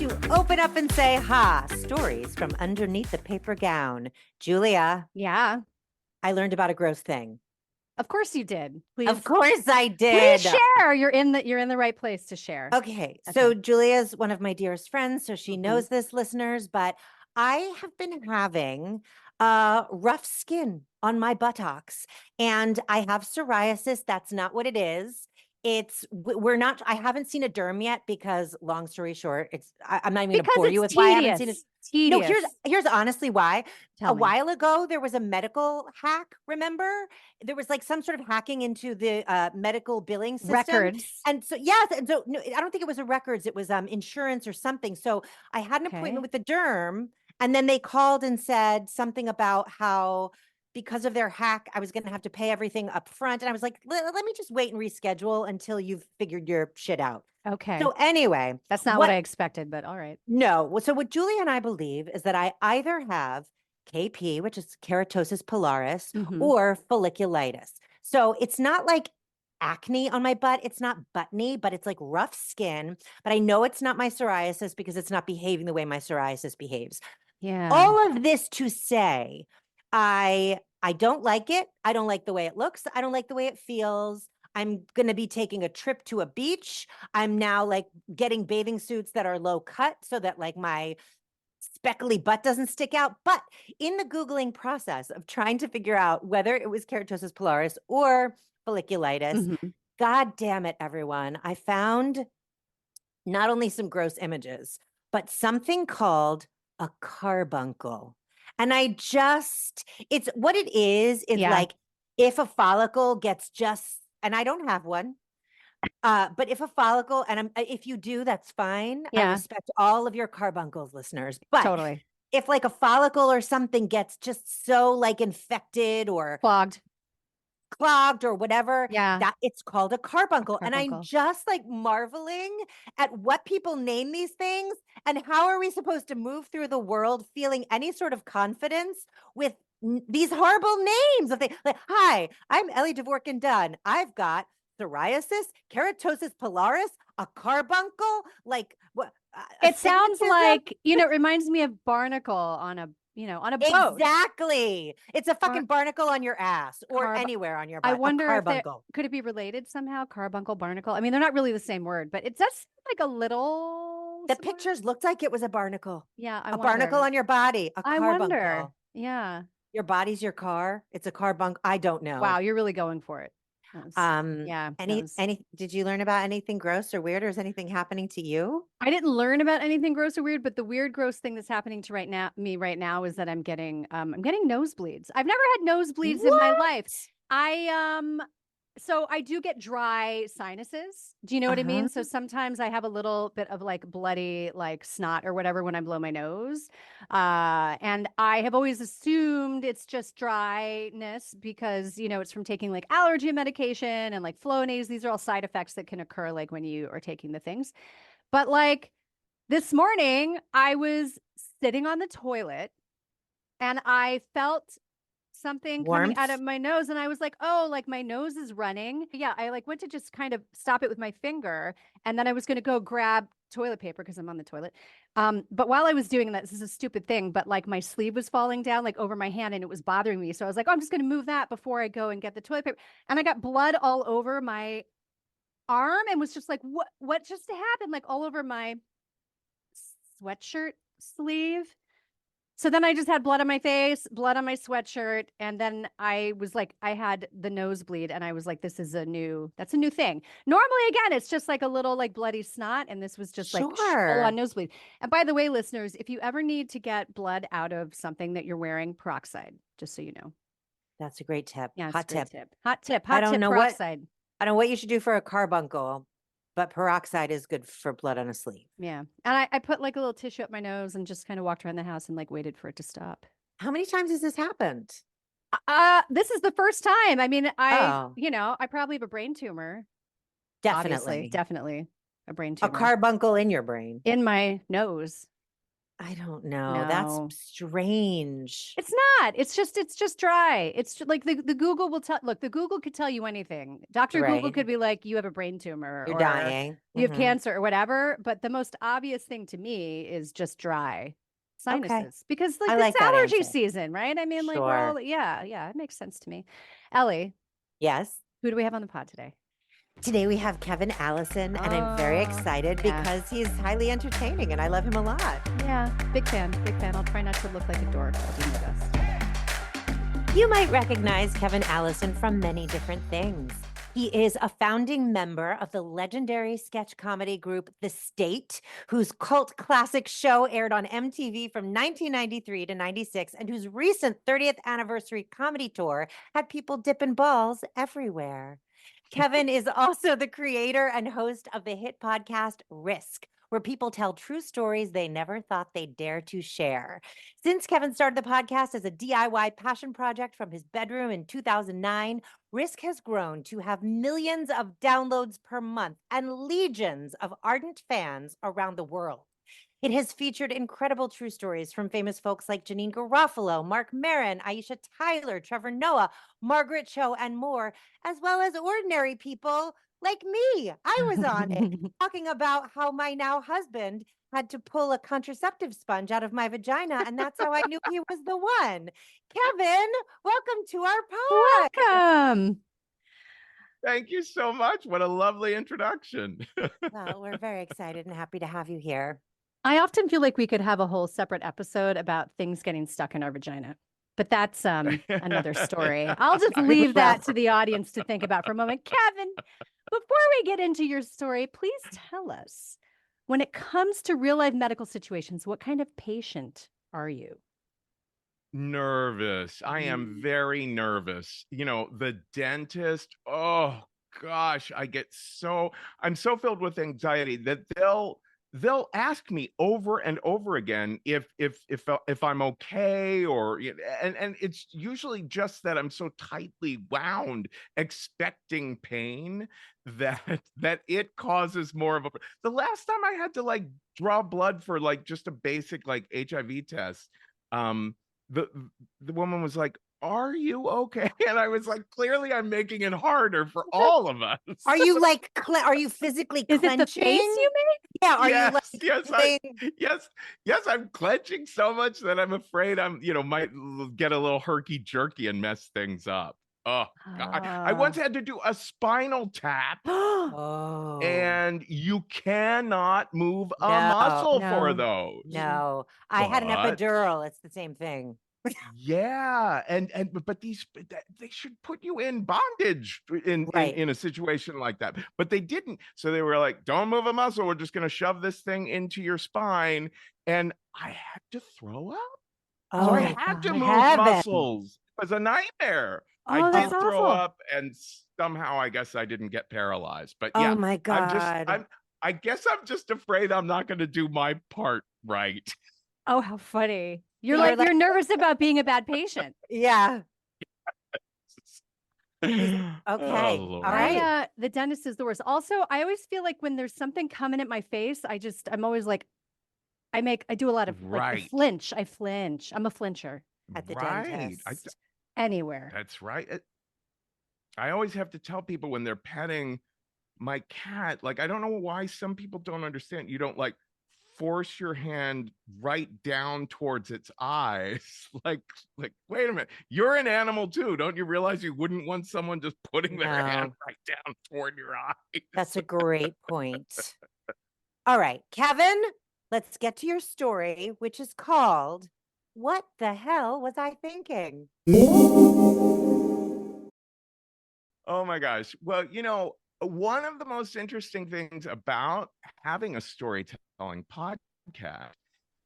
to open up and say, ha, stories from underneath the paper gown. Julia, Yeah, I learned about a gross thing. of course you did. Of Please, course I please did. share. You're in the right place to share. Okay, so Okay. Julia's one of my dearest friends, so she Mhm. knows this, listeners, but I have been having rough skin on my buttocks and I have psoriasis. That's not what it is. We're not, I haven't seen a derm yet because long story short, I'm not even going to Because bore you it's with why I haven't seen it. tedious. No, Tedious. here's honestly why. A Tell me. while ago, there was a medical hack, remember? There was like some sort of hacking into the medical billing system. Records. And so, yes, and so no, I don't think it was a records, it was insurance or something. So I had an appointment Okay. with the derm, and then they called and said something about how because of their hack, I was going to have to pay everything up front. And I was like, let me just wait and reschedule until you've figured your shit out. Okay. So anyway, That's not what I expected, but all right. no. So what Julie and I believe is that I either have KP, which is keratosis pilaris, Mhm. or folliculitis. So it's not like acne on my butt. It's not buttony, but it's like rough skin. But I know it's not my psoriasis because it's not behaving the way my psoriasis behaves. Yeah. All of this to say, I don't like it. I don't like the way it looks. I don't like the way it feels. I'm going to be taking a trip to a beach. I'm now like getting bathing suits that are low cut so that like my speckly butt doesn't stick out. But in the Googling process of trying to figure out whether it was keratosis pilaris or folliculitis, Mhm. God damn it, everyone, I found not only some gross images, but something called a carbuncle. And it's what it is Yeah. like if a follicle gets just, and I don't have one, but if a follicle, and if you do, that's fine. I Yeah. respect all of your carbuncles, listeners. But Totally. if like a follicle or something gets just so like infected or Clogged. clogged or whatever, Yeah. that it's called a A carbuncle. And I'm carbuncle. just like marveling at what people name these things and how are we supposed to move through the world feeling any sort of confidence with these horrible names of things. Like, hi, I'm Ellie Dvorkin Dunn. I've got psoriasis, keratosis pilaris, a carbuncle, like what? It sounds Astigmatism. like, it reminds me of barnacle on a boat. Exactly. It's a Car fucking barnacle on your ass or carb anywhere on your I butt, a wonder if they carbuncle. could it be related somehow? Carbuncle, barnacle. I mean, they're not really the same word, but it does seem like a little The similar. pictures looked like it was Yeah, I a barnacle wonder. on your body, a I wonder. carbuncle. Yeah. Your body's your car. It's a carbuncle. I don't Wow, know. you're really going for it. Yeah, that was Did you learn about anything gross or weird or is anything happening to you? I didn't learn about anything gross or weird, but the weird, gross thing that's happening to me right now is that I'm getting nosebleeds. I've never had nosebleeds in my life. What? So I do get dry sinuses. Do you know what I mean? Uh-huh. So sometimes I have a little bit of like bloody like snot or whatever when I blow my nose. And I have always assumed it's just dryness because, it's from taking like allergy medication and like Flonase. These are all side effects that can occur like when you are taking the things. But like this morning, I was sitting on the toilet and I felt something coming out of Warmth? my nose and I was like, "Oh, like my nose is running." Yeah, I like went to just kind of stop it with my finger and then I was going to go grab toilet paper because I'm on the toilet. But while I was doing that, this is a stupid thing, but like my sleeve was falling down like over my hand and it was bothering me. So I was like, "Oh, I'm just going to move that before I go and get the toilet paper." And I got blood all over my arm and was just like, "What just happened?" Like all over my sweatshirt sleeve. So then I just had blood on my face, blood on my sweatshirt, and then I was like, I had the nosebleed, and I was like, that's a new thing. Normally, again, it's just like a little like bloody snot, and this was just like full on Sure. nosebleed. And by the way, listeners, if you ever need to get blood out of something that you're wearing, peroxide, just so you know. That's a great tip. Yeah, it's a Hot great tip. tip. Hot tip, I hot don't tip, know what peroxide. I don't know what you should do for a carbuncle, but peroxide is good for blood on a sleeve. Yeah. And I put like a little tissue up my nose and just kind of walked around the house and like waited for it to stop. How many times has this happened? This is the first time. I mean, Oh, I probably have a brain tumor. Obviously, definitely. definitely a brain A tumor carbuncle in your brain. in my nose. I don't know. That's No. strange. It's not. It's just dry. Like the Google will tell look, the Google could tell you anything. Dr. Google Right. could be like, you have a brain tumor You're or dying. you have cancer or whatever. But the most obvious thing to me is just dry Okay. sinuses because like I it's like that allergy answer. season, right? I mean, like we're Sure. all, yeah, it makes sense to me. Ellie, Yes. who do we have on the pod today? Today we have Kevin Allison, and I'm very Oh, excited yeah. because he's highly entertaining and I love him a lot. Yeah. Big fan. Big fan. I'll try not to look like a dork. I'll do my best. You might recognize Kevin Allison from many different things. He is a founding member of the legendary sketch comedy group The State, whose cult classic show aired on MTV from 1993 to 96, and whose recent 30th anniversary comedy tour had people dipping balls everywhere. Kevin is also the creator and host of the hit podcast Risk, where people tell true stories they never thought they'd dare to share. Since Kevin started the podcast as a DIY passion project from his bedroom in 2009, Risk has grown to have millions of downloads per month and legions of ardent fans around the world. It has featured incredible true stories from famous folks like Janine Garofalo, Mark Maron, Aisha Tyler, Trevor Noah, Margaret Cho, and more, as well as ordinary people like me. I was on it talking about how my now husband had to pull a contraceptive sponge out of my vagina, and that's how I knew he was the one. Kevin, welcome to our pod. Welcome. Thank you so much. What a lovely introduction. Well, we're very excited and happy to have you here. I often feel like we could have a whole separate episode about things getting stuck in our vagina. But that's another story. I'll just leave that to the audience to think about for a moment. Kevin, before we get into your story, please tell us, when it comes to real life medical situations, what kind of patient are you? Nervous. I am very nervous. The dentist, oh gosh, I'm so filled with anxiety that they'll ask me over and over again if I'm okay, or and it's usually just that I'm so tightly wound expecting pain that it causes more of a. The last time I had to like draw blood for like just a basic like HIV test, um the the woman was like, "Are you okay?" And I was like, "Clearly, I'm making it harder for all of us." Are you like, are you physically Is it the face clenching? you make? Yeah. Are you like, Yes, yes, feeling- yes, I'm clenching so much that I'm afraid might get a little herky jerky and mess things up. Oh God. I once had to do a spinal tap, oh, and you cannot move a no, muscle for No. those. no. I had an But epidural. It's the same thing. yeah, but they should put you in bondage in Right. in a situation like that. But they didn't. So they were like, "Don't move a muscle. We're just going to shove this thing into your spine." And I had to throw up. So Oh I Oh, my had to God. move heaven. muscles. It was a nightmare. I Oh, that's did Oh, throw awful. up, and somehow I guess I didn't get paralyzed. But oh yeah, my I'm just God. I'm I guess I'm just afraid I'm not going to do my part right. Oh, how funny. You're You're like, like, you're nervous about being a bad patient. yeah. He's Oh okay. All Lord. right. The dentist is the worst. Also, I always feel like when there's something coming at my face, I'm always like, I do a lot of like, Right. I flinch. I'm a flincher At the Right. dentist. anywhere. That's right. I always have to tell people when they're petting my cat, like, I don't know why some people don't understand. You don't like force your hand right down towards its eyes. Wait a minute, you're an animal too. Don't you realize you wouldn't want someone just putting their hand No, right down toward your eyes? that's a great point. All right, Kevin, let's get to your story, which is called What the Hell Was I Thinking? Oh my gosh. Well, one of the most interesting things about having a storytelling podcast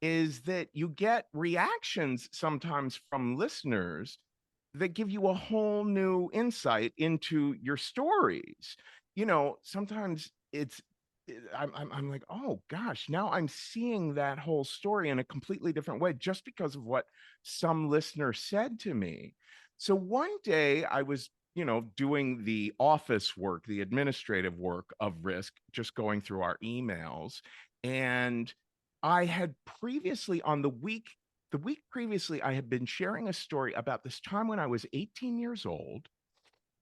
is that you get reactions sometimes from listeners that give you a whole new insight into your stories. Sometimes I'm like, oh gosh, now I'm seeing that whole story in a completely different way just because of what some listener said to me. So one day I was, doing the office work, the administrative work of Risk, just going through our emails. And I had previously the week previously, I had been sharing a story about this time when I was 18 years old,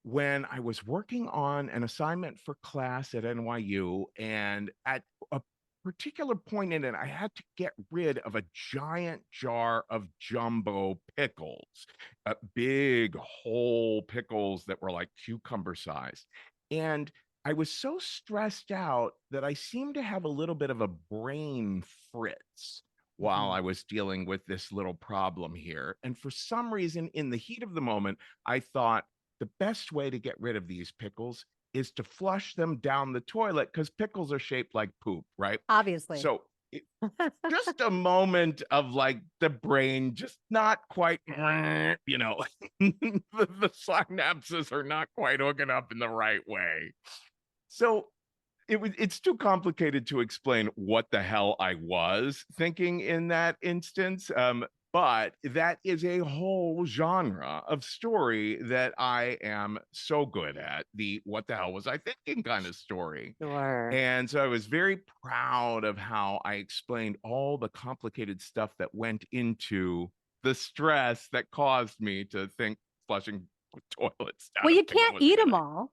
when I was working on an assignment for class at NYU. And at a particular point in it, I had to get rid of a giant jar of jumbo pickles, big whole pickles that were like cucumber sized. And I was so stressed out that I seemed to have a little bit of a brain fritz while I was dealing with this little problem here. And for some reason, in the heat of the moment, I thought, the best way to get rid of these pickles is to flush them down the toilet, because pickles are shaped like poop, right? Obviously. So just a moment of like the brain just not quite, you know, the synapses are not quite hooking up in the right way. So it's too complicated to explain what the hell I was thinking in that instance. But that is a whole genre of story that I am so good at, the what the hell was I thinking kind of story. Sure. And so I was very proud of how I explained all the complicated stuff that went into the stress that caused me to think flushing toilets down Well, a you pickle can't was a eat good them idea. all.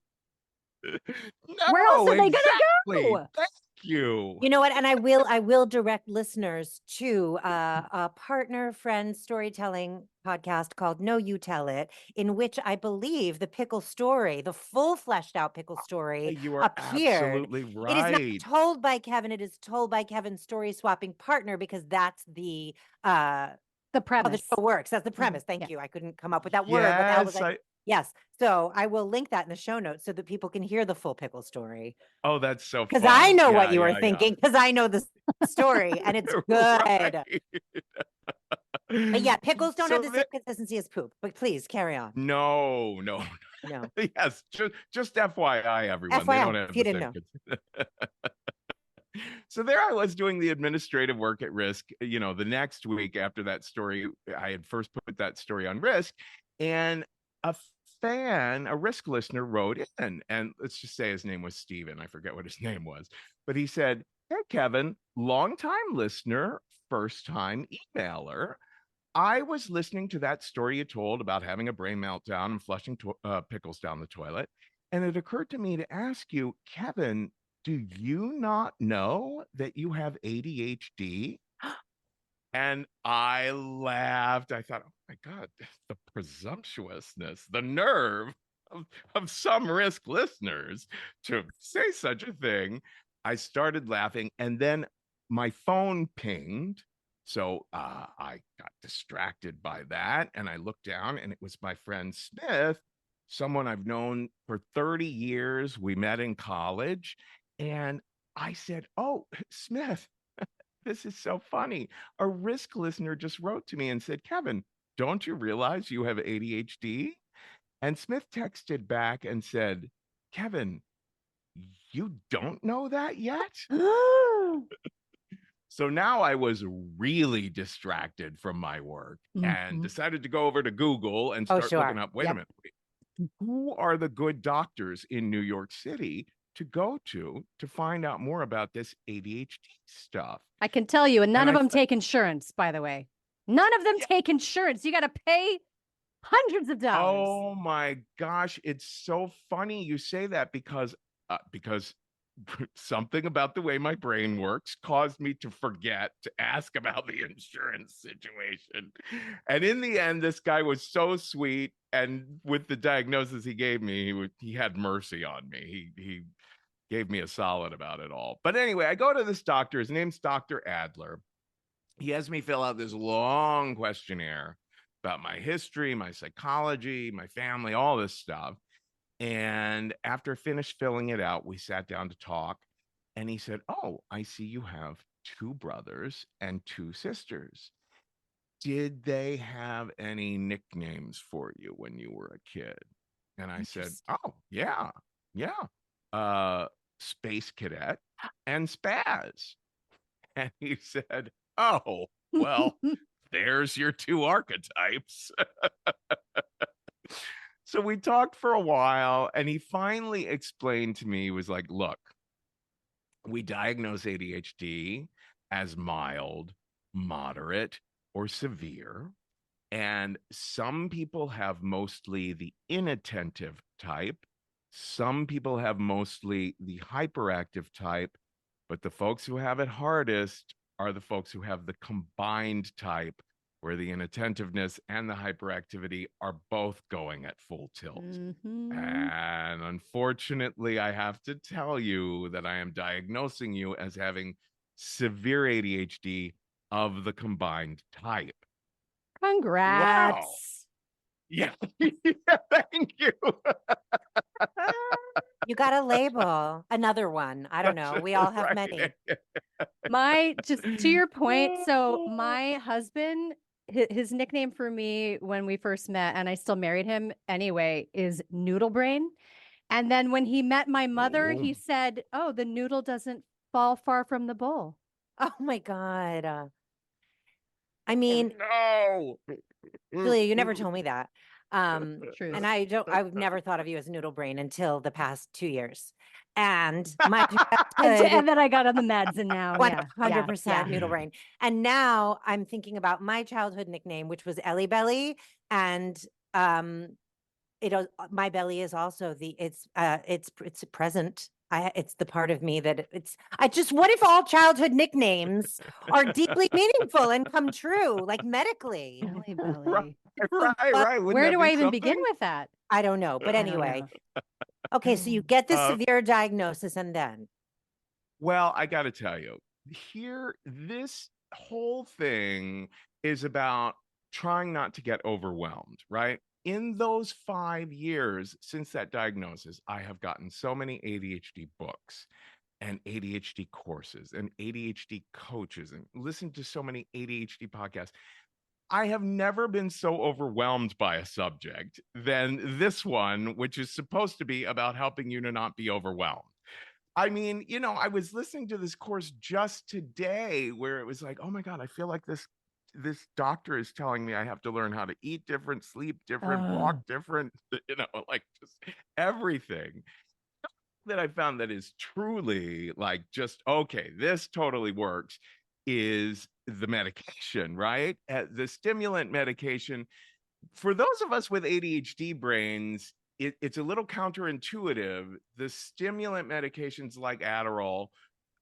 Where else No, are they gonna exactly. go? Thank you. You know what? And I will direct listeners to a partner friend storytelling podcast called No You Tell It, in which I believe the pickle story, the full fleshed out pickle story, You are appeared. absolutely It is not right. told by Kevin, it is told by Kevin's story swapping partner, because that's the The how the premise. show works. That's the premise. Yeah. Thank you. I couldn't come up with that word. What the hell was Yes, I? Yes. So I will link that in the show notes so that people can hear the full pickle story. oh, that's so Because I fun. know what Yeah, you were yeah, thinking, because I know the story and it's good. right. But yeah, pickles don't have So the same consistency as poop. But please carry on. no, no. No. Yes, just FYI, everyone. They FYI, don't if have you the didn't same. know. So there I was doing the administrative work at Risk. You know, the next week after that story, I had first put that story on Risk, and a a Risk listener wrote in, and let's just say his name was Steven. I forget what his name was, but he said, "Hey, Kevin, longtime listener, first time emailer. I was listening to that story you told about having a brain meltdown and flushing pickles down the toilet. And it occurred to me to ask you, Kevin, do you not know that you have ADHD?" And I laughed. I thought, oh my God, the presumptuousness, the nerve of some Risk listeners to say such a thing. I started laughing, and then my phone pinged. So I got distracted by that, and I looked down, and it was my friend Smith, someone I've known for 30 years. We met in college, and I said, "Oh, Smith, this is so funny. A Risk listener just wrote to me and said, Kevin, don't you realize you have ADHD?" And Smith texted back and said, Kevin, you don't know that yet? So now I was really distracted from my work and decided to go over to Google and Oh, start looking sure. up, wait a Yep. minute, who are the good doctors in New York City to go to find out more about this ADHD stuff? I can tell you, and none And of I them take insurance, by the way. None of them take insurance. You got to pay hundreds of dollars. Oh my gosh, it's so funny you say that, because something about the way my brain works caused me to forget to ask about the insurance situation. And in the end, this guy was so sweet, and with the diagnosis he gave me, he had mercy on me. He gave me a solid about it all. But anyway, I go to this doctor. His name's Dr. Adler. He has me fill out this long questionnaire about my history, my psychology, my family, all this stuff. And after finished filling it out, we sat down to talk. And he said, "Oh, I see you have two brothers and two sisters. Did they have any nicknames for you when you were a kid?" And I said, "Oh, yeah, yeah. Space Cadet and Spaz." And he said, "Oh, well, there's your two archetypes." So we talked for a while, and he finally explained to me, he was like, "Look, we diagnose ADHD as mild, moderate, or severe. And some people have mostly the inattentive type. Some people have mostly the hyperactive type. But the folks who have it hardest are the folks who have the combined type, where the inattentiveness and the hyperactivity are both going at full tilt. Mm-hmm. And unfortunately, I have to tell you that I am diagnosing you as having severe ADHD of the combined type. Wow. Congrats. Yeah. Yeah, thank you. You got a label, another one. I don't know. We all have Right. many. Just to your point, so my husband, his nickname for me when we first met, and I still married him anyway, is Noodle Brain. And then when he met my mother, Oh. he said, "Oh, the noodle doesn't fall far from the bowl." Oh my God. I mean, No. Julia, you never told me that. Truth. And I've never thought of you as noodle brain until the past 2 years. And my childhood, And then I got on the meds, and now, yeah, 100% noodle brain. And now I'm thinking about my childhood nickname, which was Ellie Belly. And my belly is also it's present. It's the part of me that what if all childhood nicknames are deeply meaningful and come true, like medically? Belly Right, belly. right. Wouldn't Where that do be I even begin something? with that? I don't know. But I don't anyway, know. okay, so you get this Uh, severe diagnosis and then Well, I got to tell you, this whole thing is about trying not to get overwhelmed, right? In those 5 years since that diagnosis, I have gotten so many ADHD books and ADHD courses and ADHD coaches and listened to so many ADHD podcasts. I have never been so overwhelmed by a subject than this one, which is supposed to be about helping you to not be overwhelmed. I mean, I was listening to this course just today where it was like, oh my God, I feel like this doctor is telling me I have to learn how to eat different, sleep different, walk Oh. different, like just everything that I found that is truly like just okay, this totally works is the medication, right? The stimulant medication for those of us with ADHD brains, it's a little counterintuitive. The stimulant medications like Adderall,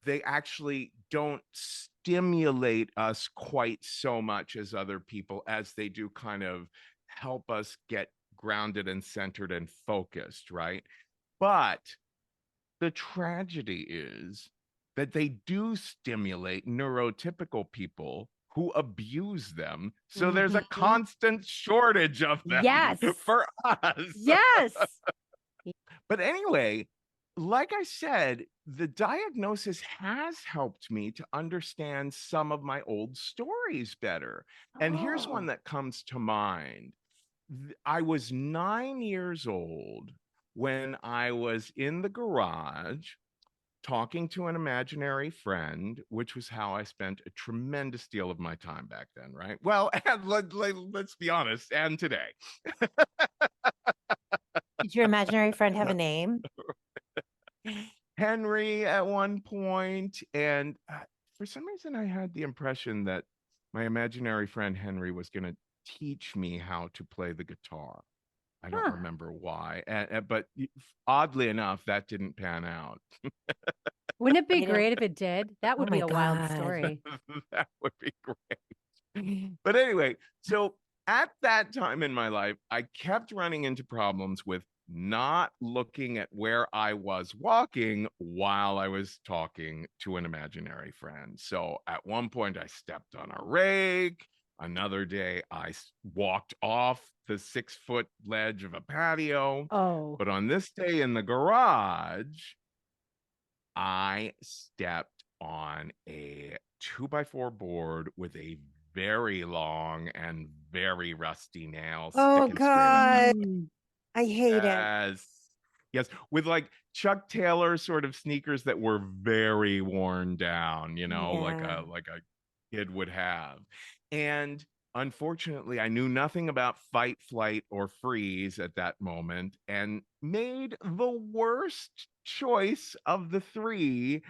they actually don't stimulate us quite so much as other people as they do kind of help us get grounded and centered and focused, right? But the tragedy is that they do stimulate neurotypical people who abuse them. So there's a Mhm. constant shortage of them Yes. for us. Yes. But anyway, like I said, the diagnosis has helped me to understand some of my old stories better. And here's one Oh. that comes to mind. I was 9 years old when I was in the garage talking to an imaginary friend, which was how I spent a tremendous deal of my time back then, right? Well, and let's be honest, and today. did your imaginary friend have a name? Henry at one point, and for some reason, I had the impression that my imaginary friend Henry was going to teach me how to play the guitar. I don't Huh. remember why, but oddly enough, that didn't pan out. Wouldn't it be You didn't- great if it did? That Oh would be my a wild God. story. That would be great. But anyway, so at that time in my life, I kept running into problems with not looking at where I was walking while I was talking to an imaginary friend. So at one point, I stepped on a rake. Another day, I walked off the 6-foot ledge of a patio. Oh. But on this day in the garage, I stepped on a 2x4 board with a very long and very rusty nail Oh sticking straight up. God, I hate it. Yes. Yes. With like Chuck Taylor sort of sneakers that were very worn down, like Yeah. a kid would have. And unfortunately, I knew nothing about fight, flight, or freeze at that moment and made the worst choice of the three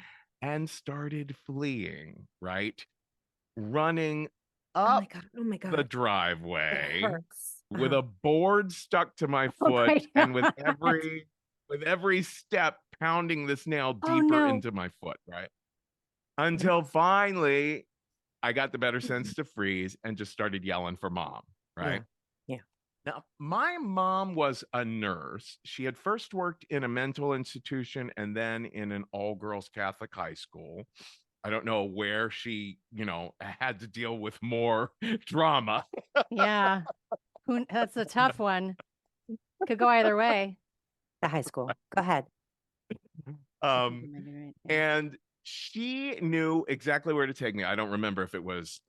and started fleeing, right? Running Oh my up God. Oh my the God. It driveway hurts. with a board stuck to my Oh foot my and with God. every step pounding this nail Oh deeper no. into my foot, right? Until finally I got the better sense to freeze and just started yelling for mom, right? Yeah. Yeah. Now, my mom was a nurse. She had first worked in a mental institution and then in an all-girls Catholic high school. I don't know where she, had to deal with more drama. Yeah. That's a tough one. Could go either way. The high school. Go ahead. I think Um, you might be right. Yeah. and she knew exactly where to take me. I don't remember if it was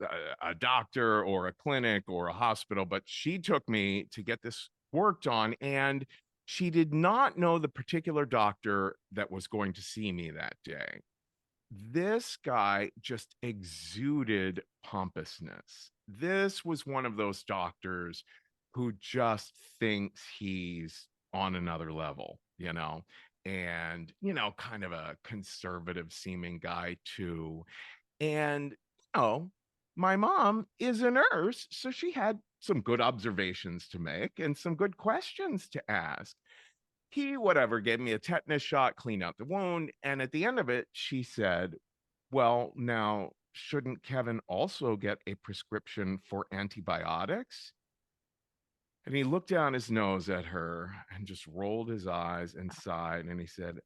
a doctor or a clinic or a hospital, but she took me to get this worked on. And she did not know the particular doctor that was going to see me that day. This guy just exuded pompousness. This was one of those doctors who just thinks he's on another level, and, kind of a conservative seeming guy too. And, my mom is a nurse, so she had some good observations to make and some good questions to ask. He, whatever, gave me a tetanus shot, cleaned out the wound. And at the end of it, she said, well, now, shouldn't Kevin also get a prescription for antibiotics? And he looked down his nose at her and just rolled his eyes and sighed. And he said,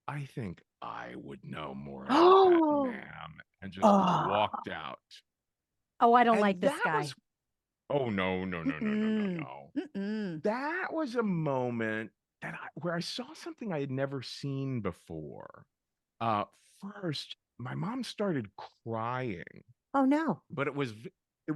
I think I would know more about that, Oh, ma'am. And just Oh, walked out. I don't like And this that guy. was, oh, no, no, no, no, no, no, Mm-mm. no. Mm-mm. That was a moment where I saw something I had never seen before. Uh, First, my mom started crying, oh no. but it was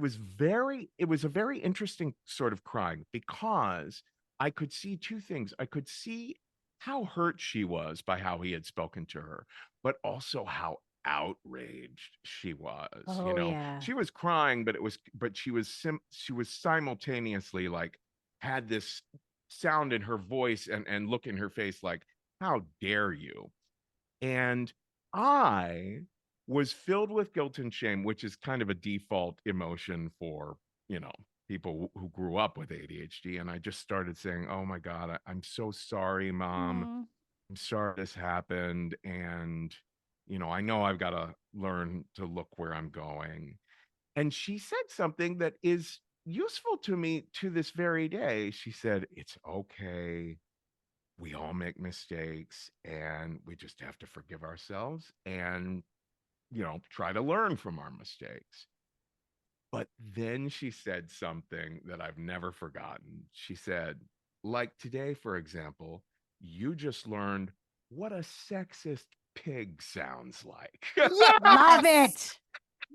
a very interesting sort of crying because I could see two things. I could see how hurt she was by how he had spoken to her, but also how outraged she was. Oh yeah. She was crying, but she was simultaneously like had this sound in her voice and look in her face like, how dare you? And I was filled with guilt and shame, which is kind of a default emotion for, people who grew up with ADHD. And I just started saying, oh my God, I'm so sorry, mom. Mm. I'm sorry this happened. And, I know I've got to learn to look where I'm going. And she said something that is useful to me to this very day. She said, it's okay, we all make mistakes and we just have to forgive ourselves and, try to learn from our mistakes. But then she said something that I've never forgotten. She said, like today, for example, you just learned what a sexist pig sounds like. Love Yes. it.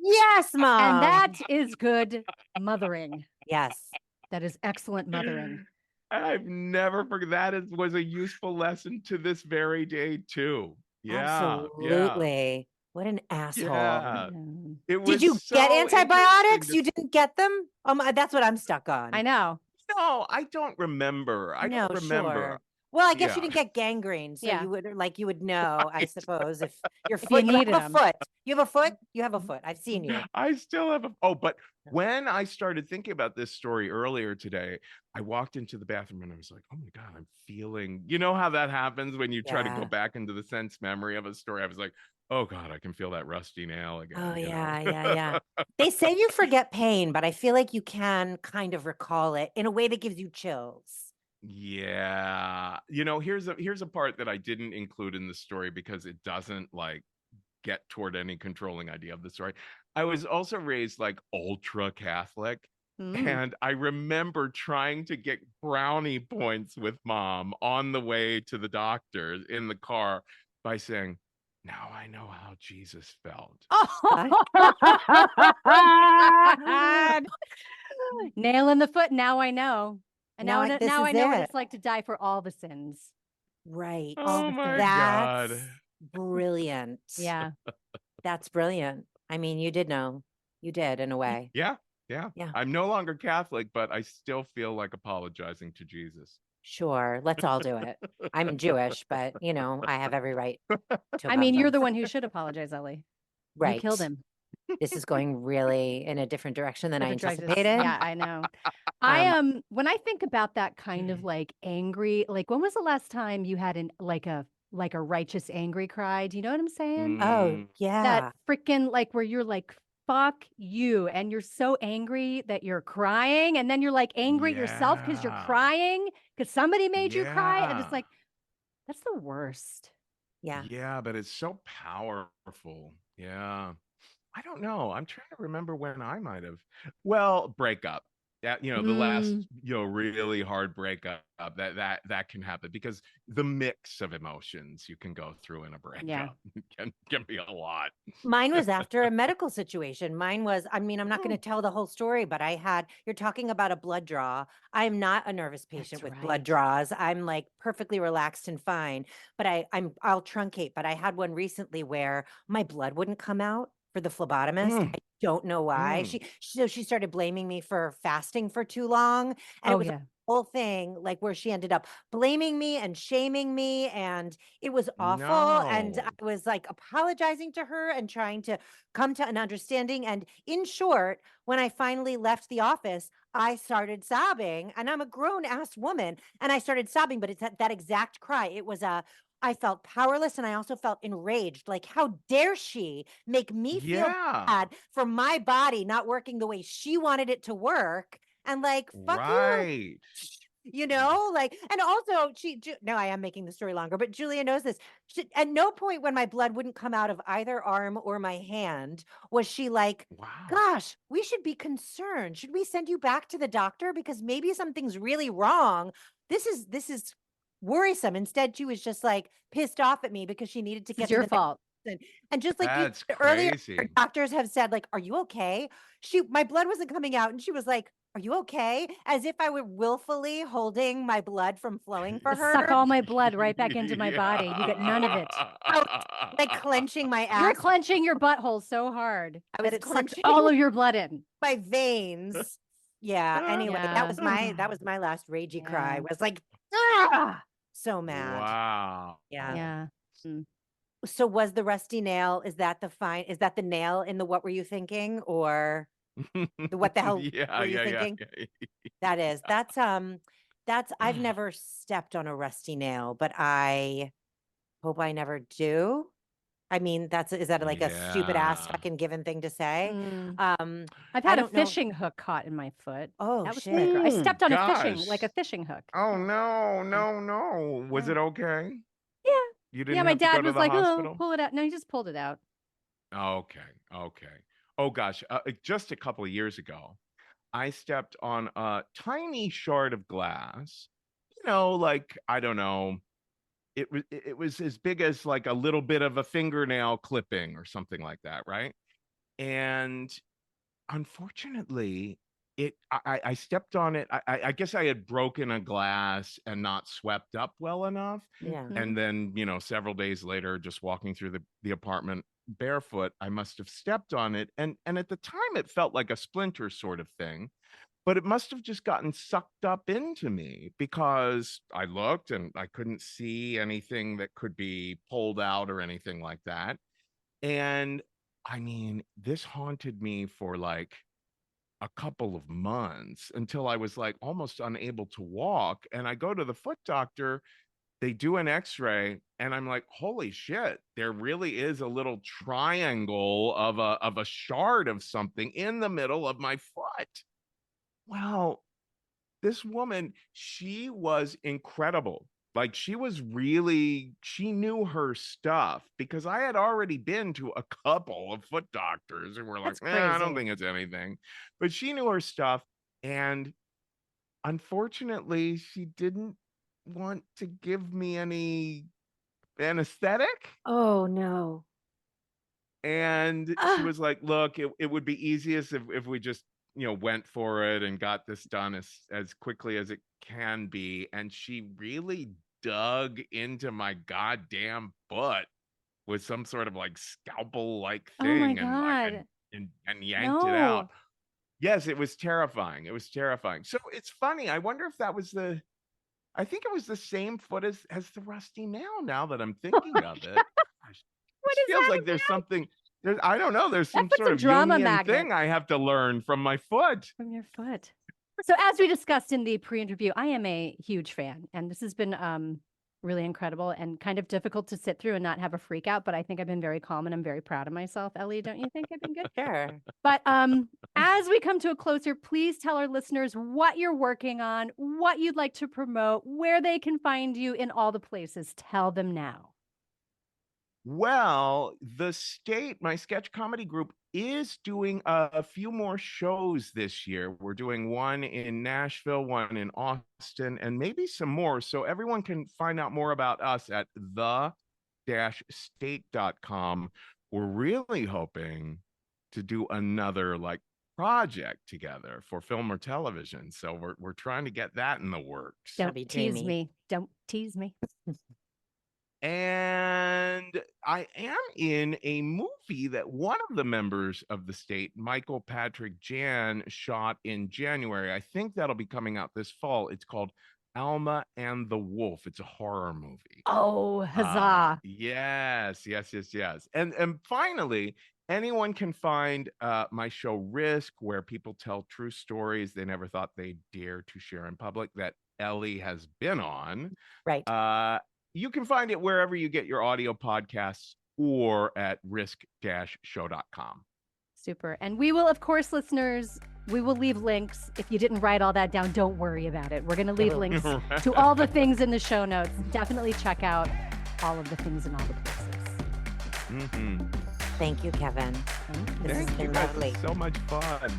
Yes, mom. And that is good mothering. Yes. That is excellent mothering. I've never forgot that was a useful lesson to this very day too. Yeah, yeah, Absolutely. What an asshole. yeah. Mm. It Did was you get so interesting antibiotics? to You didn't get them? That's what I'm stuck on. I know. no, I don't remember. I No, don't remember. sure. Well, I guess you Yeah. didn't get gangrene, so Yeah. you would know, I Right. suppose, if your If you foot, you needed have a them. foot. You have a foot? You have a foot. I've seen you. I still have but when I started thinking about this story earlier today, I walked into the bathroom and I was like, oh my God, I'm feeling, you know how that happens when you try to go Yeah. back into the sense memory of a story. I was like, oh God, I can feel that rusty nail Oh, again. yeah. They say you forget pain, but I feel like you can kind of recall it in a way that gives you chills. Yeah. Here's a part that I didn't include in the story because it doesn't like get toward any controlling idea of the story. I was also raised like ultra Catholic. Mm. And I remember trying to get brownie points with mom on the way to the doctor in the car by saying, now I know how Jesus felt. Oh, God. Nail in the foot. Now I know. And This now is I know what it. it's like to die for all the sins. Right. All Oh the my sins. God. That's brilliant. Yeah. That's brilliant. I mean, you did know. You did in a way. Yeah. Yeah. Yeah. I'm no longer Catholic, but I still feel like apologizing to Jesus. Sure, let's all do it. I'm Jewish, but I have every right to I love mean, you're them. the one who should apologize, Ellie. You killed Right. him. This is going really in a different direction than I Different directions. anticipated. Yeah, I know. Um, When I think about that kind of like angry, like when was the last time you had like a righteous angry cry? Do you know what I'm saying? oh, Mm, That yeah. freaking like where you're like, fuck you, and you're so angry that you're crying, and then you're like angry at yourself because you're yeah. crying because somebody made you cry, and it's Yeah. like that's the worst. Yeah. Yeah, but it's so powerful. Yeah. I don't know. I'm trying to remember when I might have. Well, breakup. Yeah, the last, Mm, really hard breakup that can happen because the mix of emotions you can go through in a yeah. breakup can be a lot. Mine was after a medical situation. Mine was, I mean, I'm not going to Mm, tell the whole story, but you're talking about a blood draw. I'm not a nervous patient That's with blood right. draws. I'm like perfectly relaxed and fine, but I'll truncate. But I had one recently where my blood wouldn't come out for the phlebotomist. mm, I don't know why. mm. So she started blaming me for fasting for too long. And it Oh was a yeah. whole thing like where she ended up blaming me and shaming me, and it was awful. And No. I was like apologizing to her and trying to come to an understanding. And in short, when I finally left the office, I started sobbing, and I'm a grown ass woman. And I started sobbing, but it's that exact cry. I felt powerless, and I also felt enraged. Like, how dare she make me feel Yeah. bad for my body not working the way she wanted it to work? And like, fuck you, Right. like, and also no, I am making the story longer, but Julia knows this. At no point when my blood wouldn't come out of either arm or my hand was she like, Wow. gosh, we should be concerned. Should we send you back to the doctor? Because maybe something's really wrong. This is worrisome. Instead, she was just like pissed off at me because she needed to This is get to your the next fault. person. And just like you That's said earlier, her crazy. doctors have said, like, are you okay? My blood wasn't coming out, and she was like, are you okay? As if I were willfully holding my blood from flowing for Suck her. all my blood right back into my body, and you get none of it. I was like clenching my You're ass. clenching your butthole so hard I that was it sucks clenching all of your blood in. my veins. Yeah. Anyway, Yeah. that was my last ragey cry. Yeah. Was like, ah, so mad. Wow. Yeah. Yeah. Mm. So was the rusty nail? Is that the nail in the what were you thinking, or the what the hell Yeah, were you yeah, yeah, thinking? yeah. That's I've never stepped on a rusty nail, but I hope I never do. I mean, is that like a stupid ass Yeah. fucking given thing to say? Mm. Um, I've I had a don't know. fishing hook caught in my foot. Oh That was pretty shit. gross. I Oh stepped on like a gosh. fishing hook. Oh Yeah. no, Yeah. no, no. Was Yeah. it okay? Yeah. You Yeah. didn't My have to go dad to was the like, "Oh, hospital? pull it out." No, he just pulled it out. Okay, okay. Oh gosh, just a couple of years ago, I stepped on a tiny shard of glass. Like I don't know, it was as big as like a little bit of a fingernail clipping or something like that, right? And unfortunately, I stepped on it. I guess I had broken a glass and not swept up well enough. Yeah. Mhm. And then, several days later, just walking through the apartment barefoot, I must have stepped on it. And at the time it felt like a splinter sort of thing, but it must have just gotten sucked up into me because I looked and I couldn't see anything that could be pulled out or anything like that. And I mean, this haunted me for like a couple of months until I was like almost unable to walk. And I go to the foot doctor, they do an x-ray, and I'm like, holy shit, there really is a little triangle of a shard of something in the middle of my foot. Well, this woman, she was incredible. Like she knew her stuff because I had already been to a couple of foot doctors who were like, That's I don't crazy. think it's anything. But she knew her stuff. And unfortunately, she didn't want to give me any anesthetic. Oh no. And she Ah, was like, look, it would be easiest if we just, went for it and got this done as quickly as it can be. And she really dug into my goddamn butt with some sort of like scalpel like Oh my thing and like God. and yanked it out. No. Yes, it was terrifying. It was terrifying. So it's funny. I wonder if that was I think it was the same foot as the rusty nail. Now that I'm thinking of it, Gosh, What it is feels that like there's something. I don't know. There's That some puts sort a of drama Jungian magnet. thing I have to learn from my foot. From your foot. So as we discussed in the pre-interview, I am a huge fan, and this has been really incredible and kind of difficult to sit through and not have a freak out, but I think I've been very calm and I'm very proud of myself. Ellie, don't you think I've been good? Sure. But as we come to a closer, please tell our listeners what you're working on, what you'd like to promote, where they can find you in all the places. Tell them now. Well, the State, my sketch comedy group, is doing a few more shows this year. We're doing one in Nashville, one in Austin, and maybe some more. So everyone can find out more about us at the-state.com. We're really hoping to do another like project together for film or television. So we're trying to get that in the works. That'll be Don't tease dreamy. me. Don't tease me. And I am in a movie that one of the members of the State, Michael Patrick Jan, shot in January. I think that'll be coming out this fall. It's called Alma and the Wolf. It's a horror movie. Oh, huzzah. Yes. And finally, anyone can find my show Risk, where people tell true stories they never thought they'd dare to share in public, that Ellie has been on. Right. You can find it wherever you get your audio podcasts or at risk-show.com. Super. And we will, of course, listeners, we will leave links. If you didn't write all that down, don't worry about it. We're going to leave links to all the things in the show notes. Definitely check out all of the things in all the places. Thank you, Kevin. This has been lovely. So much fun.